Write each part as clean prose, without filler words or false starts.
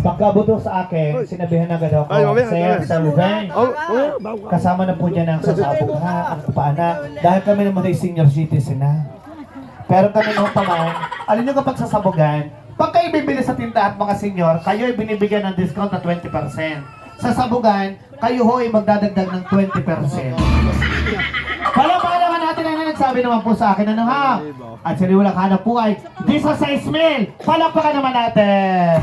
Pagkabuto sa akin, sinabihan agad ako, Sir Salven, kasama na po dyan ang sasabog ha, ang paana, dahil kami naman ay senior citizen na. Pero kami naman pa man, alin nyo kapag sasabogan, pag kayo bibili sa tindahan mga senior, kayo ay binibigyan ng discount na 20%. Sa sabugan, kayo ho ay magdadagdag ng 20%. Palapalaman natin ang nagsabi naman po sa akin, ano ha? At siniwalang hanap po ay, di sa 6,000! Palapakan naman natin!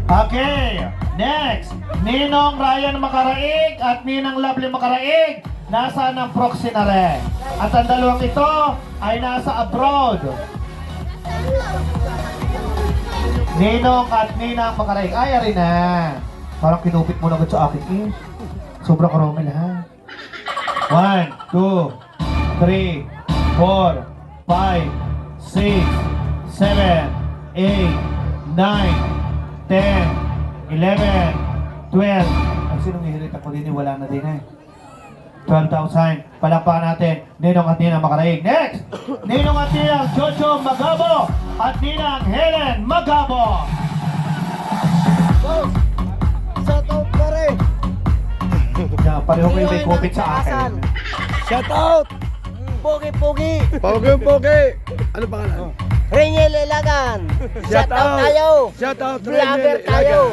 Okay, next, Ninong Ryan Makaraig at Ninang Lovely Makaraig, nasa ng proxy na rin. At ang dalawang ito ay nasa abroad. Ninong at Ninang Makaraig, ay ari na. Parang kinupit mo na agad sa akin eh. Sobrang karomel ha. 1, 2, 3, 4, 5, 6, 7, 8, 9, 10, 11, 12. Ang sinong ihirit ako din, wala na din eh. 12,000. Palakpakan natin. Ninong at Ninang Makaraig. Next! Ninong at Ninang Jojo Magabo at Ninang Helen Magabo. Shout out pare. Yeah, pareho kayo may COVID sa akin. Shout out. Pogi. Pogi. Ano pangalan? Reniel Ilagan. Shout out tayo. Shout out Vlogger tayo.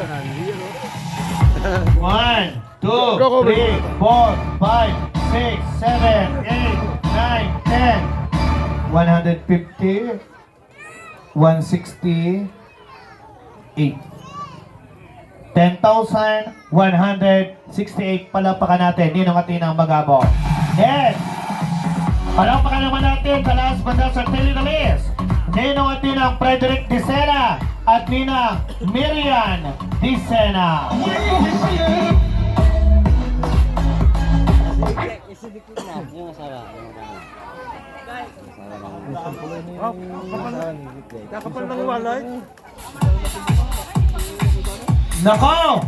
1, 2, 3, 4, 5, 6, 7, 8, 9, 10, 150, 168, 10,168. Palapakan natin. Ninong at Ninang Magabo. Next! Palapakan naman natin sa last banda sa Teledalis. Ninong at Ninang Frederick Dicena at Ninang Miriam Dicena. Kapal ng walay. Nako!